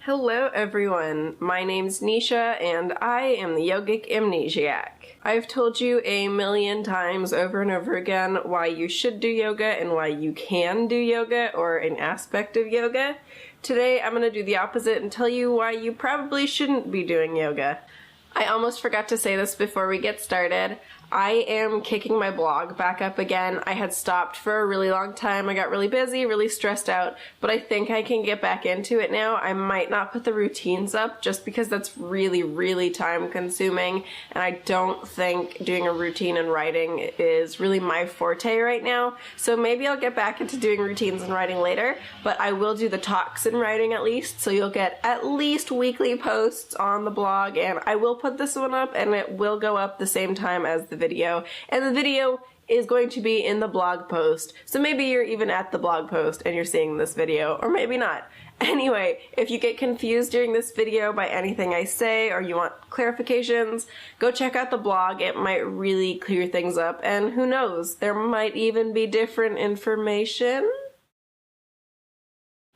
Hello everyone, my name's Nisha and I am the YogicAmnesiac. I've told you a million times over and over again why you should do yoga and why you can do yoga or an aspect of yoga. Today I'm going to do the opposite and tell you why you probably shouldn't be doing yoga. I almost forgot to say this before we get started. I am kicking my blog back up again. I had stopped for a really long time. I got really busy, really stressed out, but I think I can get back into it now. I might not put the routines up just because that's really, really time consuming, and I don't think doing a routine and writing is really my forte right now. So maybe I'll get back into doing routines and writing later, but I will do the talks and writing at least, so you'll get at least weekly posts on the blog, and I will put this one up and it will go up the same time as the video, and the video is going to be in the blog post, so maybe you're even at the blog post and you're seeing this video, or maybe not. Anyway, if you get confused during this video by anything I say or you want clarifications, go check out the blog. It might really clear things up, and who knows, there might even be different information.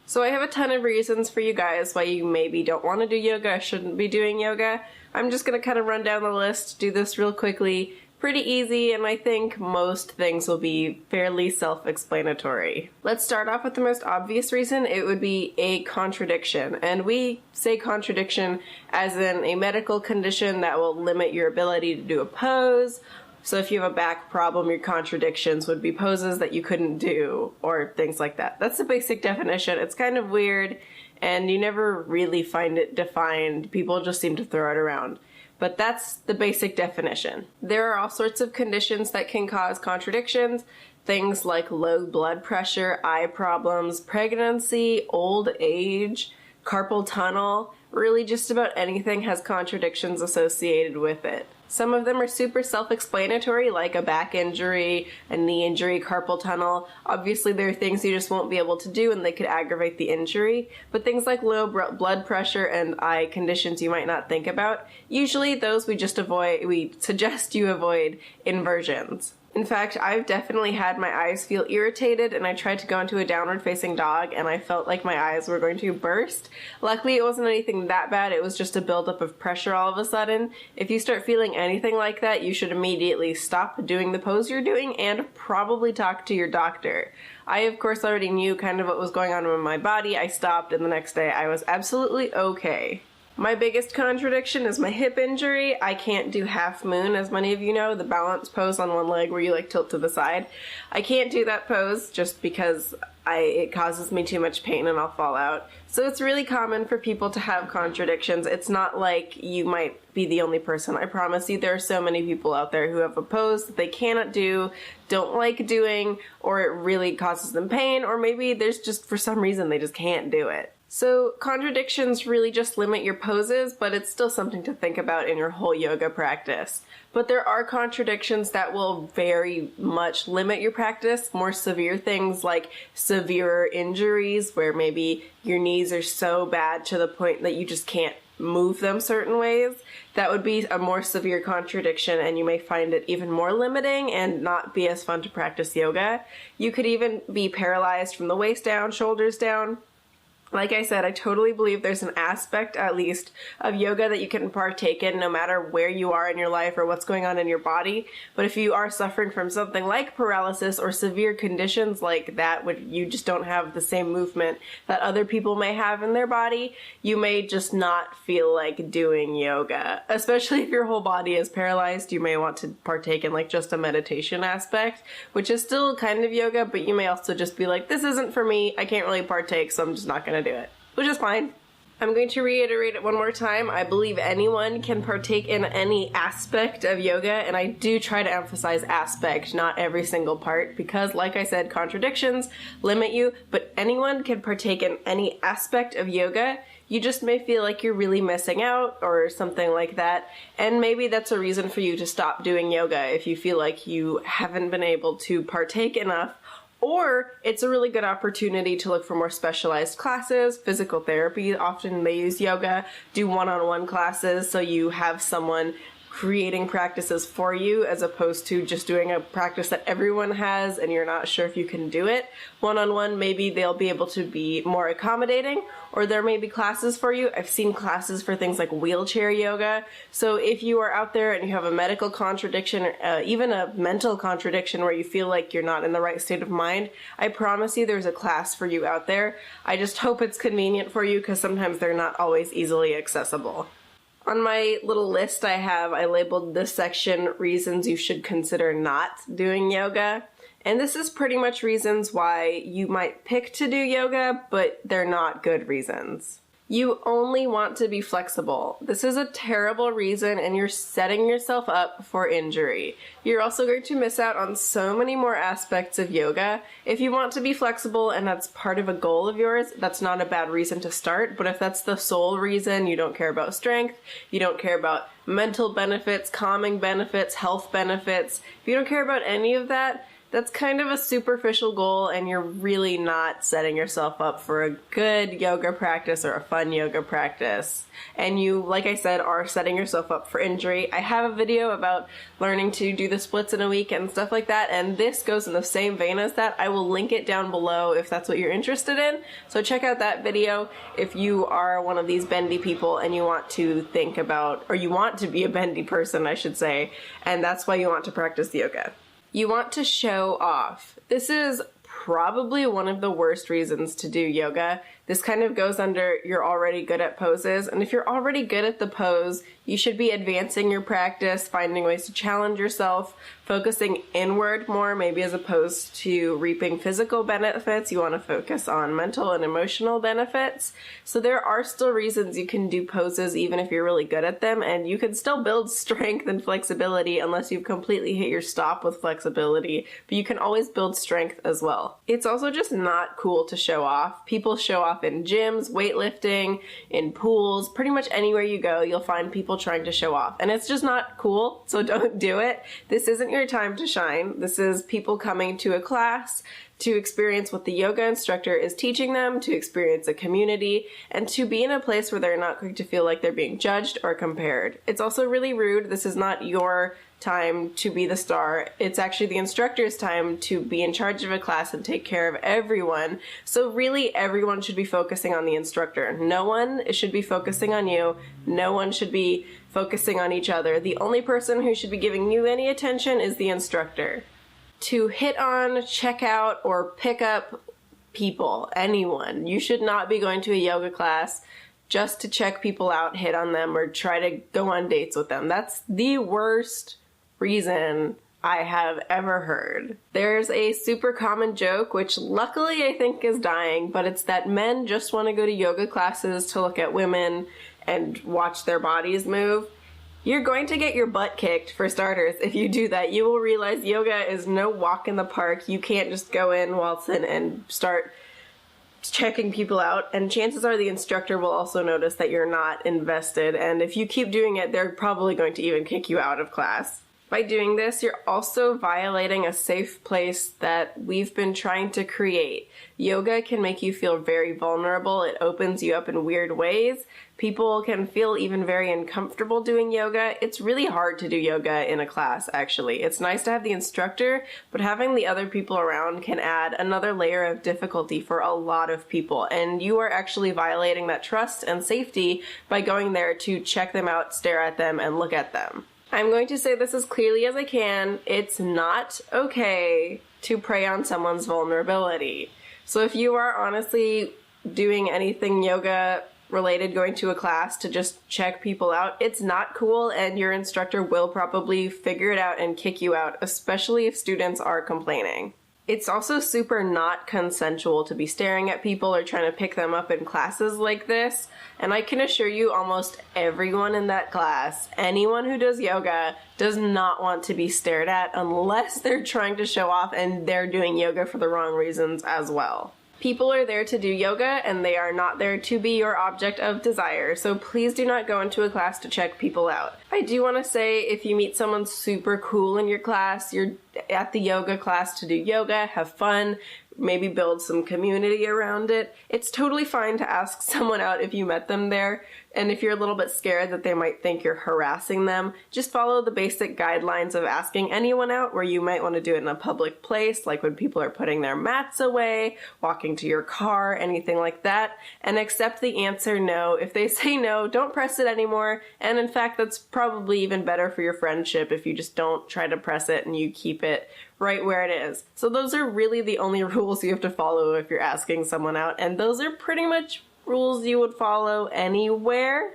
So I have a ton of reasons for you guys why you maybe don't want to do yoga, shouldn't be doing yoga. I'm just going to kind of run down the list, do this real quickly. Pretty easy, and I think most things will be fairly self-explanatory. Let's start off with the most obvious reason. It would be a contradiction. And we say contradiction as in a medical condition that will limit your ability to do a pose. So if you have a back problem, your contradictions would be poses that you couldn't do, or things like that. That's the basic definition. It's kind of weird, and you never really find it defined. People just seem to throw it around. But that's the basic definition. There are all sorts of conditions that can cause contradictions. Things like low blood pressure, eye problems, pregnancy, old age, carpal tunnel. Really just about anything has contradictions associated with it. Some of them are super self-explanatory, like a back injury, a knee injury, carpal tunnel. Obviously there are things you just won't be able to do and they could aggravate the injury, but things like low blood pressure and eye conditions you might not think about, usually those we suggest you avoid inversions. In fact, I've definitely had my eyes feel irritated, and I tried to go into a downward facing dog and I felt like my eyes were going to burst. Luckily it wasn't anything that bad, it was just a buildup of pressure all of a sudden. If you start feeling anything like that, you should immediately stop doing the pose you're doing and probably talk to your doctor. I of course already knew kind of what was going on in my body. I stopped and the next day I was absolutely okay. My biggest contradiction is my hip injury. I can't do half moon, as many of you know, the balance pose on one leg where you like tilt to the side. I can't do that pose just because it causes me too much pain and I'll fall out. So it's really common for people to have contradictions. It's not like you might be the only person. I promise you there are so many people out there who have a pose that they cannot do, don't like doing, or it really causes them pain, or maybe there's just for some reason they just can't do it. So contradictions really just limit your poses, but it's still something to think about in your whole yoga practice. But there are contradictions that will very much limit your practice, more severe things like severe injuries where maybe your knees are so bad to the point that you just can't move them certain ways. That would be a more severe contradiction, and you may find it even more limiting and not be as fun to practice yoga. You could even be paralyzed from the waist down, shoulders down. Like I said, I totally believe there's an aspect, at least, of yoga that you can partake in no matter where you are in your life or what's going on in your body. But if you are suffering from something like paralysis or severe conditions like that, where you just don't have the same movement that other people may have in their body, you may just not feel like doing yoga. Especially if your whole body is paralyzed, you may want to partake in like just a meditation aspect, which is still kind of yoga, but you may also just be like, this isn't for me, I can't really partake, so I'm just not gonna do it, which is fine. I'm going to reiterate it one more time. I believe anyone can partake in any aspect of yoga, and I do try to emphasize aspect, not every single part, because like I said, contradictions limit you, but anyone can partake in any aspect of yoga. You just may feel like you're really missing out or something like that, and maybe that's a reason for you to stop doing yoga if you feel like you haven't been able to partake enough. Or it's a really good opportunity to look for more specialized classes. Physical therapy, often they use yoga, do one-on-one classes, so you have someone creating practices for you as opposed to just doing a practice that everyone has and you're not sure if you can do it. One-on-one, maybe they'll be able to be more accommodating, or there may be classes for you. I've seen classes for things like wheelchair yoga. So if you are out there and you have a medical contradiction, or even a mental contradiction where you feel like you're not in the right state of mind, I promise you there's a class for you out there. I just hope it's convenient for you because sometimes they're not always easily accessible. On my little list I labeled this section reasons you should consider not doing yoga. And this is pretty much reasons why you might pick to do yoga, but they're not good reasons. You only want to be flexible. This is a terrible reason and you're setting yourself up for injury. You're also going to miss out on so many more aspects of yoga. If you want to be flexible and that's part of a goal of yours, that's not a bad reason to start. But if that's the sole reason, you don't care about strength, you don't care about mental benefits, calming benefits, health benefits, if you don't care about any of that, that's kind of a superficial goal and you're really not setting yourself up for a good yoga practice or a fun yoga practice. And you, like I said, are setting yourself up for injury. I have a video about learning to do the splits in a week and stuff like that, and this goes in the same vein as that. I will link it down below if that's what you're interested in. So check out that video if you are one of these bendy people and you want to think about, or you want to be a bendy person, I should say, and that's why you want to practice yoga. You want to show off. This is probably one of the worst reasons to do yoga. This kind of goes under you're already good at poses, and if you're already good at the pose, you should be advancing your practice, finding ways to challenge yourself, focusing inward more, maybe as opposed to reaping physical benefits. You want to focus on mental and emotional benefits. So there are still reasons you can do poses even if you're really good at them, and you can still build strength and flexibility unless you've completely hit your stop with flexibility, but you can always build strength as well. It's also just not cool to show off. People show off in gyms, weightlifting, in pools, pretty much anywhere you go, you'll find people trying to show off. And it's just not cool, so don't do it. This isn't your time to shine. This is people coming to a class to experience what the yoga instructor is teaching them, to experience a community, and to be in a place where they're not going to feel like they're being judged or compared. It's also really rude. This is not your time to be the star. It's actually the instructor's time to be in charge of a class and take care of everyone. So really everyone should be focusing on the instructor. No one should be focusing on you. No one should be focusing on each other. The only person who should be giving you any attention is the instructor. To hit on, check out, or pick up people, anyone. You should not be going to a yoga class just to check people out, hit on them, or try to go on dates with them. That's the worst reason I have ever heard. There's a super common joke, which luckily I think is dying, but it's that men just want to go to yoga classes to look at women and watch their bodies move. You're going to get your butt kicked, for starters, if you do that. You will realize yoga is no walk in the park. You can't just go in, waltz in, and start checking people out, and chances are the instructor will also notice that you're not invested, and if you keep doing it, they're probably going to even kick you out of class. By doing this, you're also violating a safe place that we've been trying to create. Yoga can make you feel very vulnerable. It opens you up in weird ways. People can feel even very uncomfortable doing yoga. It's really hard to do yoga in a class, actually. It's nice to have the instructor, but having the other people around can add another layer of difficulty for a lot of people. And you are actually violating that trust and safety by going there to check them out, stare at them, and look at them. I'm going to say this as clearly as I can. It's not okay to prey on someone's vulnerability. So if you are honestly doing anything yoga related, going to a class to just check people out, it's not cool, and your instructor will probably figure it out and kick you out, especially if students are complaining. It's also super not consensual to be staring at people or trying to pick them up in classes like this. And I can assure you almost everyone in that class, anyone who does yoga, does not want to be stared at unless they're trying to show off and they're doing yoga for the wrong reasons as well. People are there to do yoga, and they are not there to be your object of desire, so please do not go into a class to check people out. I do want to say, if you meet someone super cool in your class, you're at the yoga class to do yoga, have fun, maybe build some community around it. It's totally fine to ask someone out if you met them there, and if you're a little bit scared that they might think you're harassing them, just follow the basic guidelines of asking anyone out, where you might want to do it in a public place, like when people are putting their mats away, walking to your car, anything like that, and accept the answer no. If they say no, don't press it anymore, and in fact, that's probably even better for your friendship if you just don't try to press it and you keep it right where it is. So those are really the only rules you have to follow if you're asking someone out, and those are pretty much rules you would follow anywhere.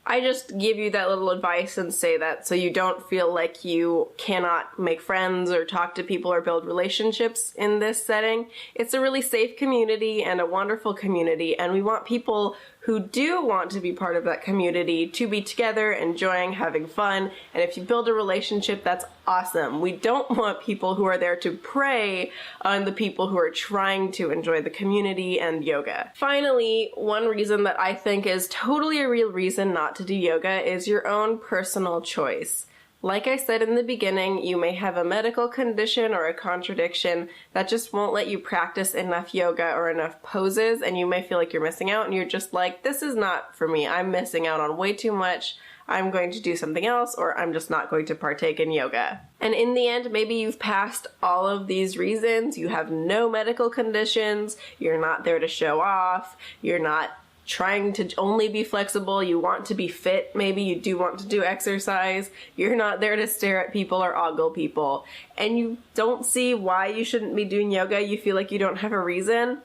I just give you that little advice and say that so you don't feel like you cannot make friends or talk to people or build relationships in this setting. It's a really safe community and a wonderful community, and we want people who do want to be part of that community to be together, enjoying, having fun, and if you build a relationship, that's awesome. We don't want people who are there to prey on the people who are trying to enjoy the community and yoga. Finally, one reason that I think is totally a real reason not to do yoga is your own personal choice. Like I said in the beginning, you may have a medical condition or a contradiction that just won't let you practice enough yoga or enough poses, and you may feel like you're missing out, and you're just like, this is not for me. I'm missing out on way too much. I'm going to do something else, or I'm just not going to partake in yoga. And in the end, maybe you've passed all of these reasons. You have no medical conditions. You're not there to show off. You're not trying to only be flexible, you want to be fit, maybe you do want to do exercise, you're not there to stare at people or ogle people, and you don't see why you shouldn't be doing yoga, you feel like you don't have a reason.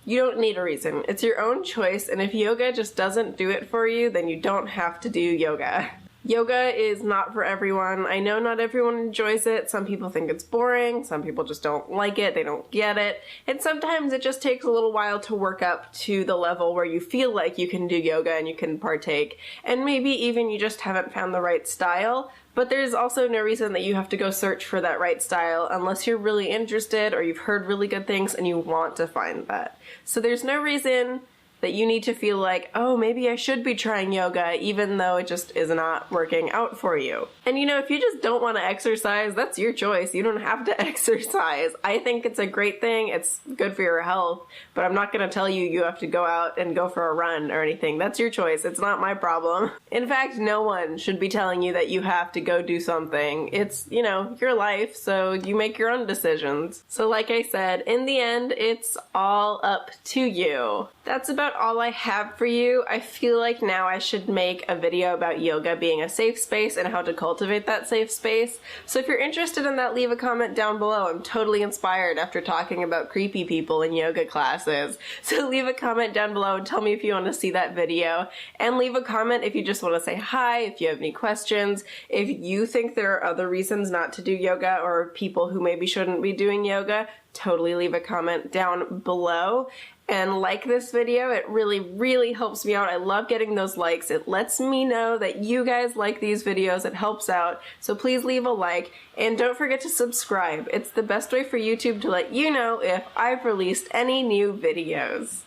You don't need a reason. It's your own choice, and if yoga just doesn't do it for you, then you don't have to do yoga. Yoga is not for everyone. I know not everyone enjoys it. Some people think it's boring. Some people just don't like it. They don't get it. And sometimes it just takes a little while to work up to the level where you feel like you can do yoga and you can partake. And maybe even you just haven't found the right style. But there's also no reason that you have to go search for that right style unless you're really interested or you've heard really good things and you want to find that. So there's no reason that you need to feel like, oh, maybe I should be trying yoga, even though it just is not working out for you. And you know, if you just don't want to exercise, that's your choice. You don't have to exercise. I think it's a great thing. It's good for your health, but I'm not going to tell you you have to go out and go for a run or anything. That's your choice. It's not my problem. In fact, no one should be telling you that you have to go do something. It's, you know, your life, so you make your own decisions. So like I said, in the end, it's all up to you. That's about all I have for you. I feel like now I should make a video about yoga being a safe space and how to cultivate that safe space. So if you're interested in that, leave a comment down below. I'm totally inspired after talking about creepy people in yoga classes. So leave a comment down below and tell me if you want to see that video. And leave a comment if you just want to say hi, if you have any questions, if you think there are other reasons not to do yoga or people who maybe shouldn't be doing yoga, totally leave a comment down below. And like this video, it really, really helps me out. I love getting those likes. It lets me know that you guys like these videos. It helps out. So please leave a like and don't forget to subscribe. It's the best way for YouTube to let you know if I've released any new videos.